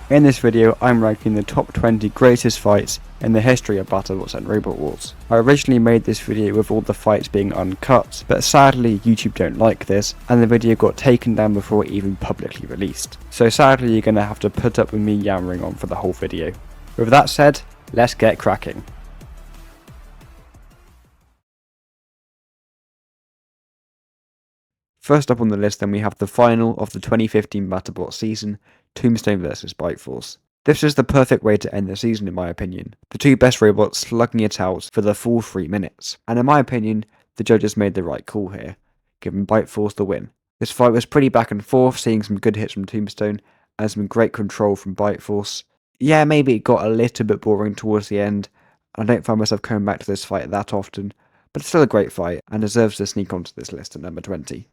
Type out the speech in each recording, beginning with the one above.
In this video, I'm ranking the top 20 greatest fights in the history of BattleBots and Robot Wars. I originally made this video with all the fights being uncut, but sadly YouTube don't like this, and the video got taken down before it even publicly released. So sadly you're gonna have to put up with me yammering on for the whole video. With that said, let's get cracking. First up on the list then we have the final of the 2015 BattleBots season, Tombstone vs Bite Force. This is the perfect way to end the season in my opinion, the two best robots slugging it out for the full 3 minutes, and in my opinion, the judges made the right call here, giving Bite Force the win. This fight was pretty back and forth, seeing some good hits from Tombstone, and some great control from Bite Force. Yeah, maybe it got a little bit boring towards the end, and I don't find myself coming back to this fight that often, but it's still a great fight, and deserves to sneak onto this list at number 20.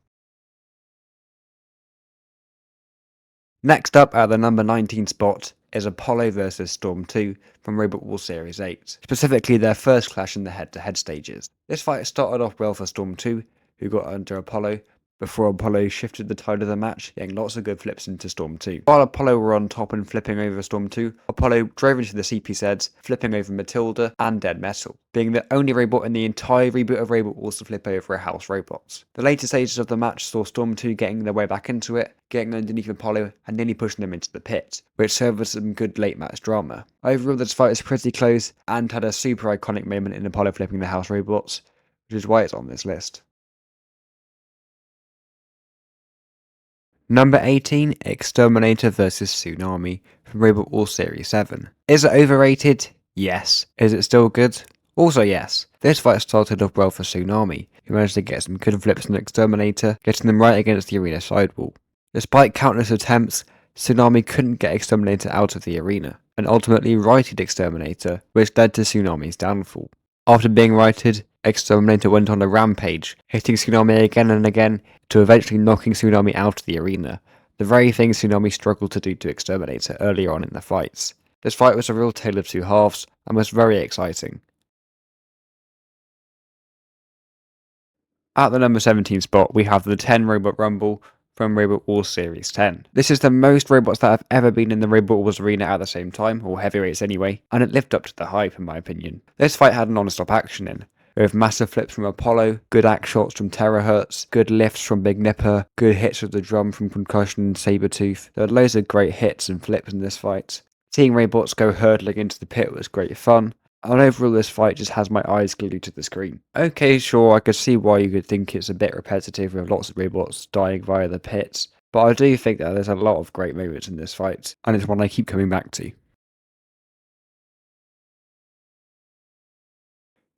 Next up at the number 19 spot is Apollo vs Storm 2 from Robot Wars Series 8, specifically their first clash in the head-to-head stages. This fight started off well for Storm 2, who got under Apollo, before Apollo shifted the tide of the match, getting lots of good flips into Storm 2. While Apollo were on top and flipping over Storm 2, Apollo drove into the CP-Zeds, flipping over Matilda and Dead Metal, being the only robot in the entire reboot of Robot Wars to flip over a house robot. The later stages of the match saw Storm 2 getting their way back into it, getting underneath Apollo and nearly pushing him into the pit, which served as some good late match drama. Overall this fight is pretty close and had a super iconic moment in Apollo flipping the house robots, which is why it's on this list. Number 18, Exterminator vs Tsunami from Robot Wars Series 7. Is it overrated? Yes. Is it still good? Also yes. This fight started off well for Tsunami, who managed to get some good flips on Exterminator, getting them right against the arena sidewall. Despite countless attempts, Tsunami couldn't get Exterminator out of the arena, and ultimately righted Exterminator, which led to Tsunami's downfall. After being righted, Exterminator went on a rampage, hitting Tsunami again and again, to eventually knocking Tsunami out of the arena, the very thing Tsunami struggled to do to Exterminator earlier on in the fights. This fight was a real tale of two halves, and was very exciting. At the number 17 spot, we have the 10 Robot Rumble from Robot Wars Series 10. This is the most robots that have ever been in the Robot Wars arena at the same time, or heavyweights anyway, and it lived up to the hype in my opinion. This fight had non-stop action in, with massive flips from Apollo, good axe shots from Terahertz, good lifts from Big Nipper, good hits with the drum from Concussion and Sabretooth. There were loads of great hits and flips in this fight. Seeing robots go hurtling into the pit was great fun, and overall this fight just has my eyes glued to the screen. Okay, sure, I could see why you could think it's a bit repetitive with lots of robots dying via the pits, but I do think that there's a lot of great moments in this fight, and it's one I keep coming back to.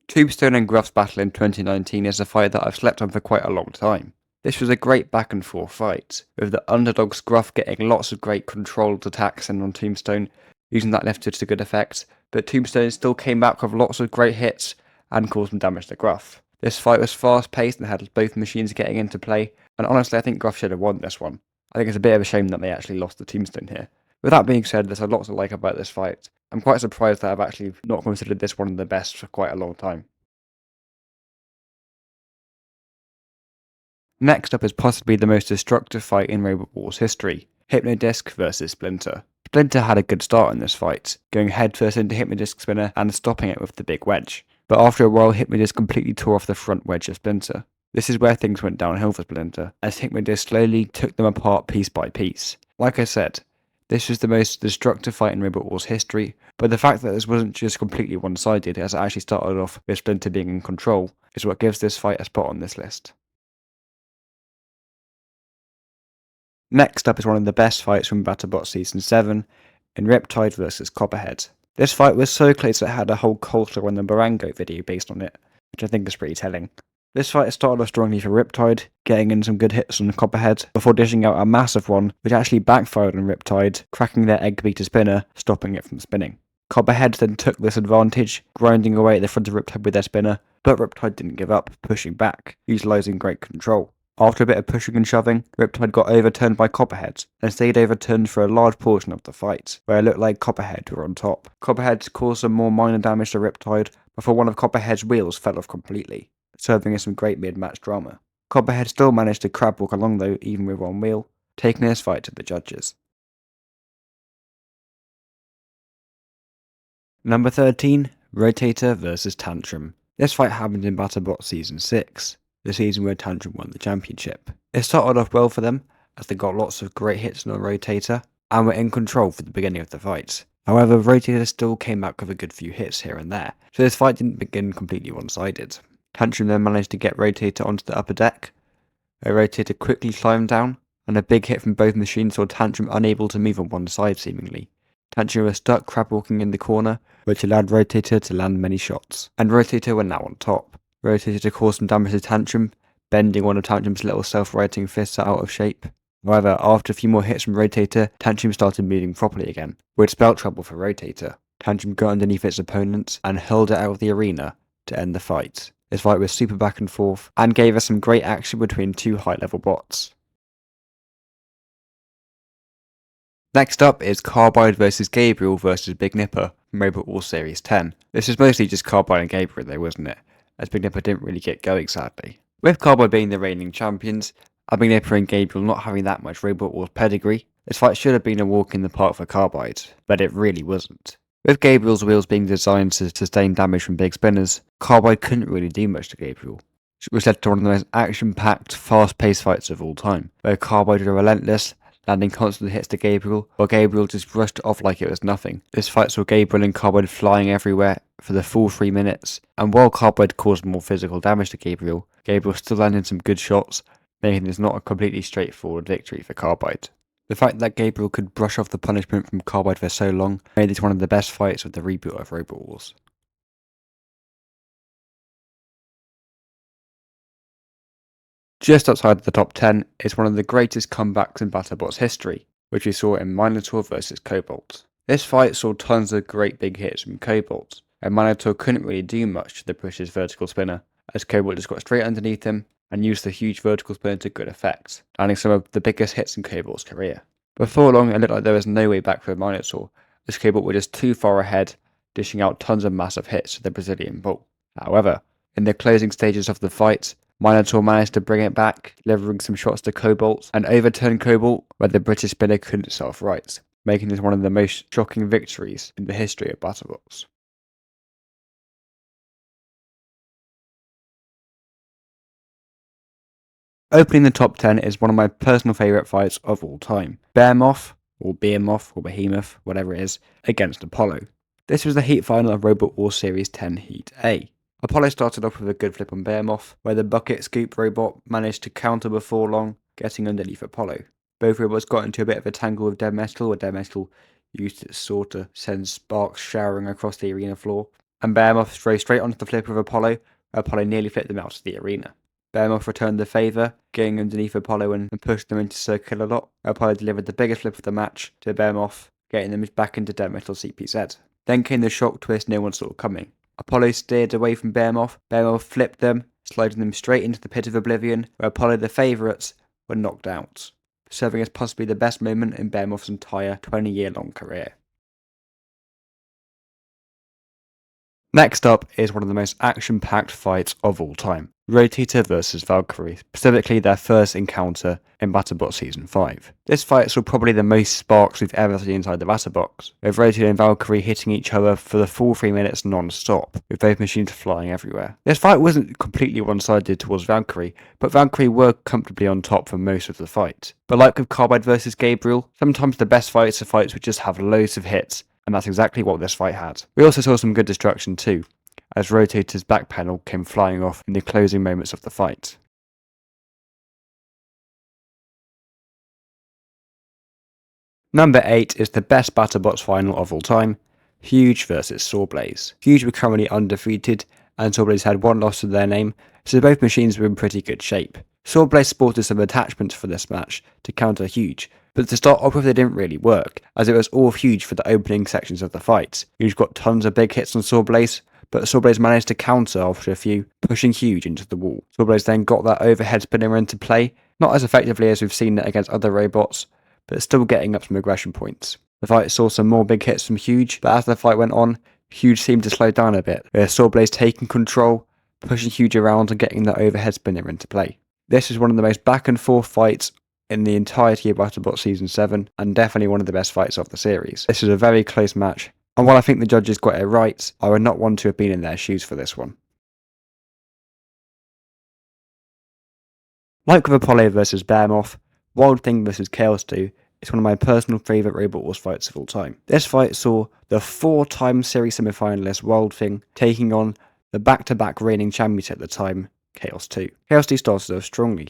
Tombstone and Gruff's battle in 2019 is a fight that I've slept on for quite a long time. This was a great back and forth fight, with the underdog's Gruff getting lots of great controlled attacks in on Tombstone, using that lifted to good effect, but Tombstone still came back with lots of great hits and caused some damage to Gruff. This fight was fast paced and had both machines getting into play, and honestly I think Gruff should have won this one. I think it's a bit of a shame that they actually lost to Tombstone here. With that being said, there's a lot to like about this fight. I'm quite surprised that I've actually not considered this one of the best for quite a long time. Next up is possibly the most destructive fight in Robot Wars history, Hypno-Disc vs Splinter. Splinter had a good start in this fight, going headfirst into Hypno-Disc's spinner and stopping it with the big wedge. But after a while, Hypno-Disc completely tore off the front wedge of Splinter. This is where things went downhill for Splinter, as Hypno-Disc slowly took them apart piece by piece. Like I said, this was the most destructive fight in Robot Wars history, but the fact that this wasn't just completely one-sided, as it actually started off with Splinter being in control, is what gives this fight a spot on this list. Next up is one of the best fights from BattleBots Season 7, in Riptide vs Copperhead. This fight was so close that it had a whole culture on the Barango video based on it, which I think is pretty telling. This fight started off strongly for Riptide, getting in some good hits on Copperhead, before dishing out a massive one, which actually backfired on Riptide, cracking their egg beater spinner, stopping it from spinning. Copperhead then took this advantage, grinding away at the front of Riptide with their spinner, but Riptide didn't give up, pushing back, utilising great control. After a bit of pushing and shoving, Riptide got overturned by Copperhead, and stayed overturned for a large portion of the fight, where it looked like Copperhead were on top. Copperhead caused some more minor damage to Riptide, before one of Copperhead's wheels fell off completely, serving as some great mid-match drama. Copperhead still managed to crab walk along though, even with one wheel, taking this fight to the judges. Number 13, Rotator vs Tantrum. This fight happened in BattleBots Season 6, the season where Tantrum won the championship. It started off well for them, as they got lots of great hits on Rotator, and were in control for the beginning of the fight. However, Rotator still came back with a good few hits here and there, so this fight didn't begin completely one-sided. Tantrum then managed to get Rotator onto the upper deck, where Rotator quickly climbed down, and a big hit from both machines saw Tantrum unable to move on one side seemingly. Tantrum was stuck crab walking in the corner, which allowed Rotator to land many shots, and Rotator were now on top. Rotator caused some damage to Tantrum, bending one of Tantrum's little self-righting fists out of shape. However, after a few more hits from Rotator, Tantrum started moving properly again, which spelled trouble for Rotator. Tantrum got underneath its opponent and hurled it out of the arena to end the fight. This fight was super back and forth, and gave us some great action between two high-level bots. Next up is Carbide vs Gabriel vs Big Nipper from Robot Wars Series 10. This was mostly just Carbide and Gabriel though, wasn't it? As Big Nipper didn't really get going sadly. With Carbide being the reigning champions, and Big Nipper and Gabriel not having that much Robot Wars pedigree, this fight should have been a walk in the park for Carbide, but it really wasn't. With Gabriel's wheels being designed to sustain damage from big spinners, Carbide couldn't really do much to Gabriel, which led to one of the most action-packed, fast-paced fights of all time, where Carbide were relentless, landing constant hits to Gabriel, while Gabriel just brushed it off like it was nothing. This fight saw Gabriel and Carbide flying everywhere for the full 3 minutes, and while Carbide caused more physical damage to Gabriel, Gabriel still landed some good shots, making this not a completely straightforward victory for Carbide. The fact that Gabriel could brush off the punishment from Carbide for so long made this one of the best fights of the reboot of Robot Wars. Just outside of the top 10 is one of the greatest comebacks in BattleBots history, which we saw in Minotaur vs Cobalt. This fight saw tons of great big hits from Cobalt, and Minotaur couldn't really do much to the British vertical spinner, as Cobalt just got straight underneath him and used the huge vertical spinner to good effect, landing some of the biggest hits in Cobalt's career. Before long, it looked like there was no way back for Minotaur, as Cobalt were just too far ahead, dishing out tons of massive hits to the Brazilian bull. However, in the closing stages of the fight, Minotaur managed to bring it back, delivering some shots to Cobalt, and overturn Cobalt where the British spinner couldn't self-right, making this one of the most shocking victories in the history of BattleBots. Opening the top 10 is one of my personal favourite fights of all time. Behemoth, or Behemoth, whatever it is, against Apollo. This was the heat final of Robot Wars Series 10 Heat A. Apollo started off with a good flip on Behemoth, where the bucket scoop robot managed to counter before long, getting underneath Apollo. Both robots got into a bit of a tangle with Dead Metal, where Dead Metal used its sword to send sparks showering across the arena floor, and Behemoth drove straight onto the flip of Apollo, where Apollo nearly flipped them out of the arena. Behemoth returned the favour, getting underneath Apollo and pushed them into circle a lot. Apollo delivered the biggest flip of the match to Behemoth, getting them back into Dead Metal CPZ. Then came the shock twist no one saw coming. Apollo steered away from Behemoth, Behemoth flipped them, sliding them straight into the pit of oblivion, where Apollo the favourites were knocked out, serving as possibly the best moment in Behemoth's entire 20-year-long career. Next up is one of the most action-packed fights of all time, Rotator vs Valkyrie, specifically their first encounter in BattleBots Season 5. This fight saw probably the most sparks we've ever seen inside the BattleBox, with Rotator and Valkyrie hitting each other for the full 3 minutes non-stop, with both machines flying everywhere. This fight wasn't completely one-sided towards Valkyrie, but Valkyrie were comfortably on top for most of the fight. But like with Carbide vs Gabriel, sometimes the best fights are fights which just have loads of hits, and that's exactly what this fight had. We also saw some good destruction too, as Rotator's back panel came flying off in the closing moments of the fight. Number 8 is the best BattleBots final of all time, Huge vs Sawblaze. Huge were currently undefeated, and Sawblaze had one loss to their name, so both machines were in pretty good shape. Sawblaze sported some attachments for this match to counter Huge, but to start off with they didn't really work, as it was all Huge for the opening sections of the fight. Huge got tons of big hits on Sawblaze, but Sawblaze managed to counter after a few, pushing Huge into the wall. Sawblaze then got that overhead spinner into play, not as effectively as we've seen it against other robots, but still getting up some aggression points. The fight saw some more big hits from Huge, but as the fight went on, Huge seemed to slow down a bit, with Sawblaze taking control, pushing Huge around and getting the overhead spinner into play. This is one of the most back and forth fights in the entirety of BattleBots Season 7, and definitely one of the best fights of the series. This was a very close match, and while I think the judges got it right, I would not want to have been in their shoes for this one. Like with Apollo vs Behemoth, Wild Thing vs Chaos 2 is one of my personal favourite Robot Wars fights of all time. This fight saw the 4-time series semi-finalist Wild Thing taking on the back-to-back reigning champions at the time, Chaos 2. Chaos 2 started off strongly,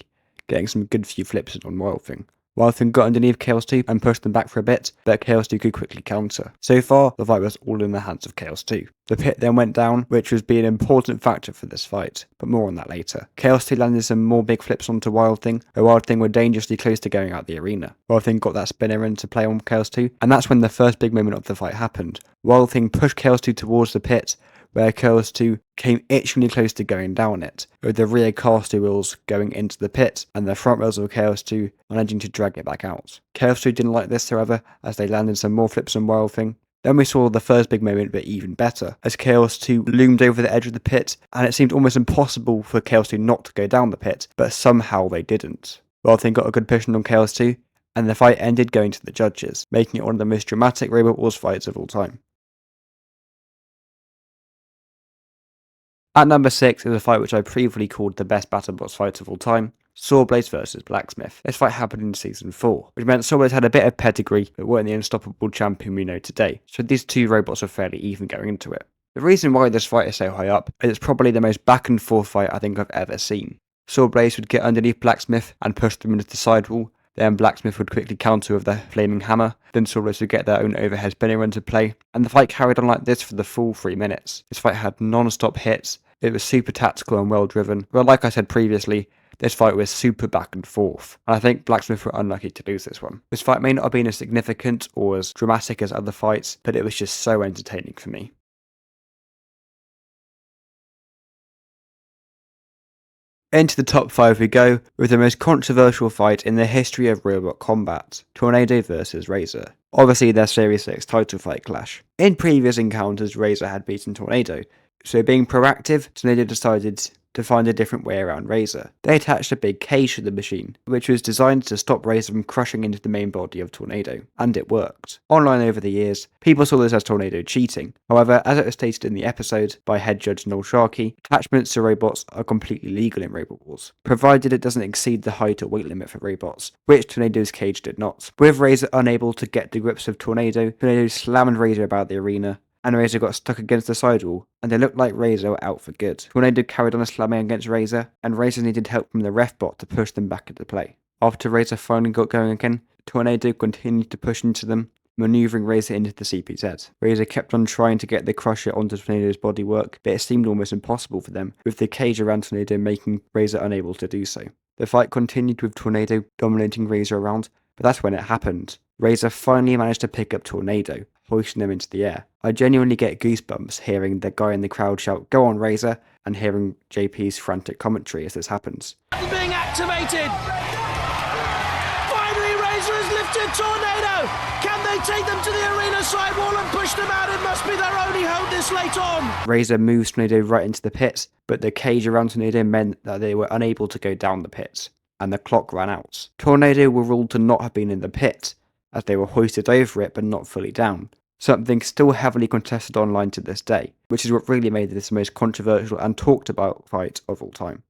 getting some good few flips in on Wild Thing. Wild Thing got underneath Chaos 2 and pushed them back for a bit, but Chaos 2 could quickly counter. So far, the fight was all in the hands of Chaos 2. The pit then went down, which was being an important factor for this fight, but more on that later. Chaos 2 landed some more big flips onto Wild Thing, where Wild Thing were dangerously close to going out the arena. Wild Thing got that spinner into play on Chaos 2, and that's when the first big moment of the fight happened. Wild Thing pushed Chaos 2 towards the pit, where Chaos 2 came itchingly close to going down it, with the rear caster wheels going into the pit and the front wheels of Chaos 2 managing to drag it back out. Chaos 2 didn't like this, however, as they landed some more flips on Wild Thing. Then we saw the first big moment, but even better, as Chaos 2 loomed over the edge of the pit, and it seemed almost impossible for Chaos 2 not to go down the pit, but somehow they didn't. Wild Thing got a good push on Chaos 2, and the fight ended going to the judges, making it one of the most dramatic Robot Wars fights of all time. At number 6 is a fight which I previously called the best BattleBots fights of all time, Sawblaze vs Blacksmith. This fight happened in Season 4, which meant Sawblaze had a bit of pedigree but weren't the unstoppable champion we know today, so these two robots are fairly even going into it. The reason why this fight is so high up is it's probably the most back and forth fight I think I've ever seen. Sawblaze would get underneath Blacksmith and push them into the sidewall, then Blacksmith would quickly counter with their flaming hammer, then Sawblaze would get their own overhead spinner into play, and the fight carried on like this for the full 3 minutes. This fight had non-stop hits. It was super tactical and well driven, but like I said previously, this fight was super back and forth, and I think Blacksmith were unlucky to lose this one. This fight may not have been as significant or as dramatic as other fights, but it was just so entertaining for me. Into the top 5 we go, with the most controversial fight in the history of robot combat, Tornado vs Razer. Obviously their Series 6 title fight clash. In previous encounters, Razer had beaten Tornado, so being proactive, Tornado decided to find a different way around Razer. They attached a big cage to the machine, which was designed to stop Razer from crushing into the main body of Tornado, and it worked. Online over the years, people saw this as Tornado cheating. However, as it was stated in the episode by head judge Noel Sharkey, attachments to robots are completely legal in Robot Wars, provided it doesn't exceed the height or weight limit for robots, which Tornado's cage did not. With Razer unable to get the grips of Tornado slammed Razer about the arena, and Razer got stuck against the sidewall, and it looked like Razer were out for good. Tornado carried on slamming against Razer, and Razer needed help from the ref bot to push them back into play. After Razer finally got going again, Tornado continued to push into them, manoeuvring Razer into the CPZ. Razer kept on trying to get the crusher onto Tornado's bodywork, but it seemed almost impossible for them, with the cage around Tornado making Razer unable to do so. The fight continued with Tornado dominating Razer around, but that's when it happened. Razer finally managed to pick up Tornado, hoisting them into the air. I genuinely get goosebumps hearing the guy in the crowd shout, "Go on, Razer," and hearing JP's frantic commentary as this happens. Being activated! Finally, Razer has lifted Tornado! Can they take them to the arena sidewall and push them out? It must be their only hope this late on! Razer moves Tornado right into the pit, but the cage around Tornado meant that they were unable to go down the pit, and the clock ran out. Tornado were ruled to not have been in the pit, as they were hoisted over it but not fully down. Something still heavily contested online to this day, which is what really made this the most controversial and talked about fight of all time.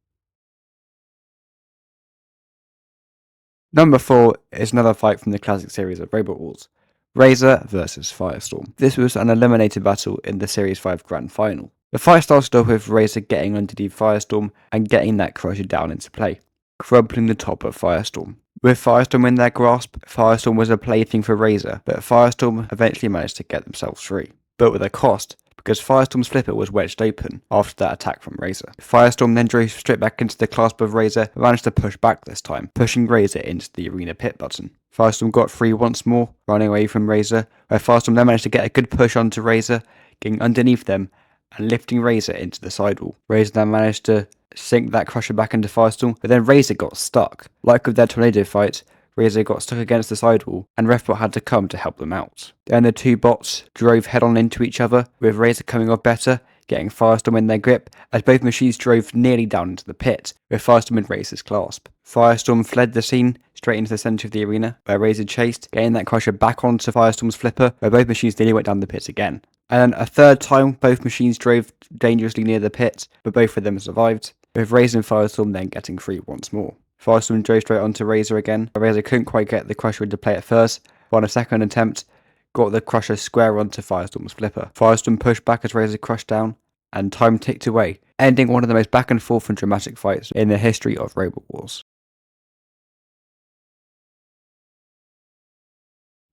Number 4 is another fight from the classic series of Robot Wars, Razer vs Firestorm. This was an eliminated battle in the Series 5 Grand Final. The fight started off with Razer getting underneath Firestorm and getting that crusher down into play, crumpling the top of Firestorm. With Firestorm in their grasp, Firestorm was a plaything for Razer, but Firestorm eventually managed to get themselves free. But with a cost, because Firestorm's flipper was wedged open after that attack from Razer. Firestorm then drove straight back into the clasp of Razer and managed to push back this time, pushing Razer into the arena pit button. Firestorm got free once more, running away from Razer, where Firestorm then managed to get a good push onto Razer, getting underneath them and lifting Razer into the sidewall. Razer then managed to sink that crusher back into Firestorm, but then Razer got stuck. Like with their Tornado fight, Razer got stuck against the sidewall, and RefBot had to come to help them out. Then the two bots drove head-on into each other, with Razer coming off better, getting Firestorm in their grip, as both machines drove nearly down into the pit, with Firestorm in Razer's clasp. Firestorm fled the scene straight into the centre of the arena, where Razer chased, getting that crusher back onto Firestorm's flipper, where both machines nearly went down the pit again. And then a third time, both machines drove dangerously near the pit, but both of them survived, with Razer and Firestorm then getting free once more. Firestorm drove straight onto Razer again, but Razer couldn't quite get the crusher into play at first, but on a second attempt, got the crusher square onto Firestorm's flipper. Firestorm pushed back as Razer crushed down, and time ticked away, ending one of the most back and forth and dramatic fights in the history of Robot Wars.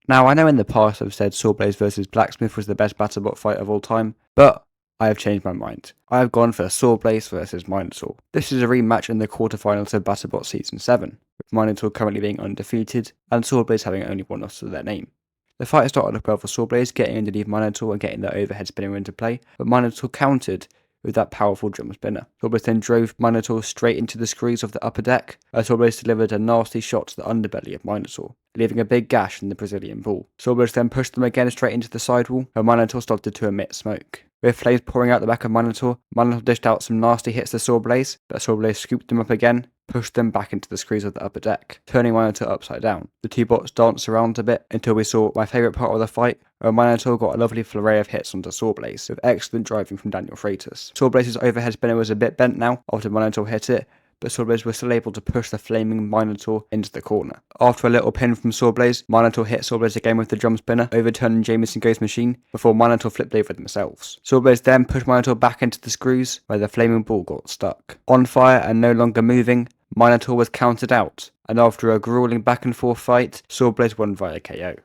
Now, I know in the past I've said Sawblaze vs Blacksmith was the best BattleBot fight of all time, but I have changed my mind. I have gone for Sawblaze vs Minotaur. This is a rematch in the quarterfinals of BattleBot Season 7, with Minotaur currently being undefeated, and Sawblaze having only one loss to their name. The fight started off well for Sawblaze, getting underneath Minotaur and getting the overhead spinner into play, but Minotaur countered with that powerful drum spinner. Sawblaze then drove Minotaur straight into the screws of the upper deck, as Sawblaze delivered a nasty shot to the underbelly of Minotaur, leaving a big gash in the Brazilian ball. Sawblaze then pushed them again straight into the sidewall, where Minotaur started to emit smoke. With flames pouring out the back of Minotaur, Minotaur dished out some nasty hits to Sawblaze, but Sawblaze scooped them up again, pushed them back into the screws of the upper deck, turning Minotaur upside down. The two bots danced around a bit until we saw my favourite part of the fight, where Minotaur got a lovely flurry of hits onto Sawblaze, with excellent driving from Daniel Freitas. Sawblaze's overhead spinner was a bit bent now after Minotaur hit it, but Sawblaze was still able to push the flaming Minotaur into the corner. After a little pin from Sawblaze, Minotaur hit Sawblaze again with the drum spinner, overturning Jameson Ghost's machine before Minotaur flipped over themselves. Sawblaze then pushed Minotaur back into the screws, where the flaming ball got stuck. On fire and no longer moving, Minotaur was counted out, and after a grueling back and forth fight, Sawblaze won via KO.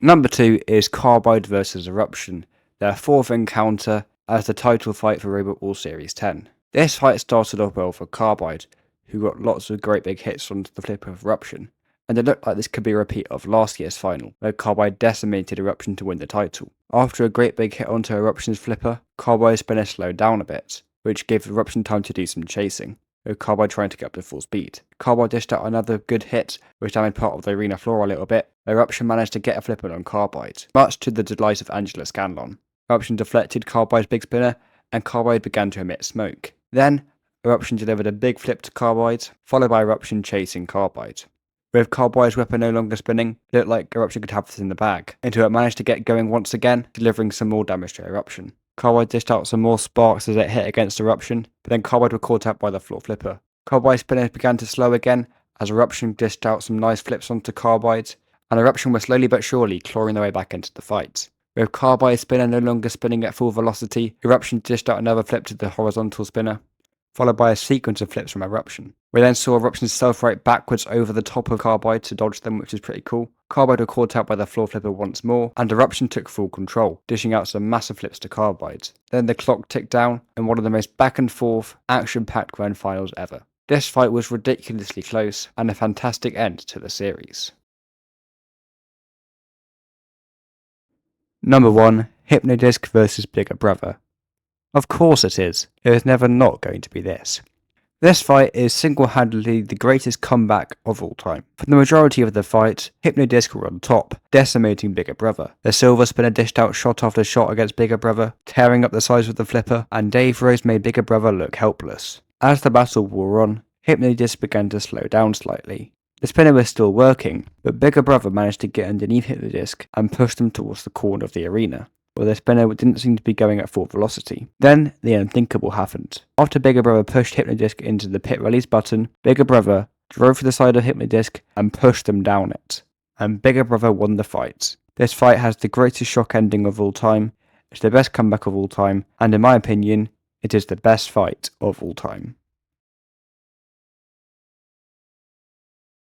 Number 2 is Carbide vs Eruption, their fourth encounter as the title fight for Robot Wars Series 10. This fight started off well for Carbide, who got lots of great big hits onto the flipper of Eruption, and it looked like this could be a repeat of last year's final, where Carbide decimated Eruption to win the title. After a great big hit onto Eruption's flipper, Carbide's spinner slowed down a bit, which gave Eruption time to do some chasing, with Carbide trying to get up to full speed. Carbide dished out another good hit, which damaged part of the arena floor a little bit. Eruption managed to get a flipper on Carbide, much to the delight of Angela Scanlon. Eruption deflected Carbide's big spinner, and Carbide began to emit smoke. Then, Eruption delivered a big flip to Carbide, followed by Eruption chasing Carbide. With Carbide's weapon no longer spinning, it looked like Eruption could have this in the bag, until it managed to get going once again, delivering some more damage to Eruption. Carbide dished out some more sparks as it hit against Eruption, but then Carbide were caught out by the floor flipper. Carbide's spinner began to slow again, as Eruption dished out some nice flips onto Carbide, and Eruption was slowly but surely clawing their way back into the fight. With Carbide's spinner no longer spinning at full velocity, Eruption dished out another flip to the horizontal spinner, followed by a sequence of flips from Eruption. We then saw Eruption self-right backwards over the top of Carbide to dodge them, which is pretty cool. Carbide were caught out by the floor flipper once more, and Eruption took full control, dishing out some massive flips to Carbide. Then the clock ticked down, and one of the most back and forth, action-packed grand finals ever. This fight was ridiculously close, and a fantastic end to the series. Number 1, Hypno-Disc vs Bigger Brother. Of course it is. It was never not going to be this. This fight is single-handedly the greatest comeback of all time. For the majority of the fight, Hypno-Disc were on top, decimating Bigger Brother. The silver spinner dished out shot after shot against Bigger Brother, tearing up the sides of the flipper, and Dave Rose made Bigger Brother look helpless. As the battle wore on, Hypno-Disc began to slow down slightly. The spinner was still working, but Bigger Brother managed to get underneath Hypno-Disc and push them towards the corner of the arena, where the spinner didn't seem to be going at full velocity. Then, the unthinkable happened. After Bigger Brother pushed Hypno-Disc into the pit release button, Bigger Brother drove to the side of Hypno-Disc and pushed them down it. And Bigger Brother won the fight. This fight has the greatest shock ending of all time, it's the best comeback of all time, and in my opinion, it is the best fight of all time.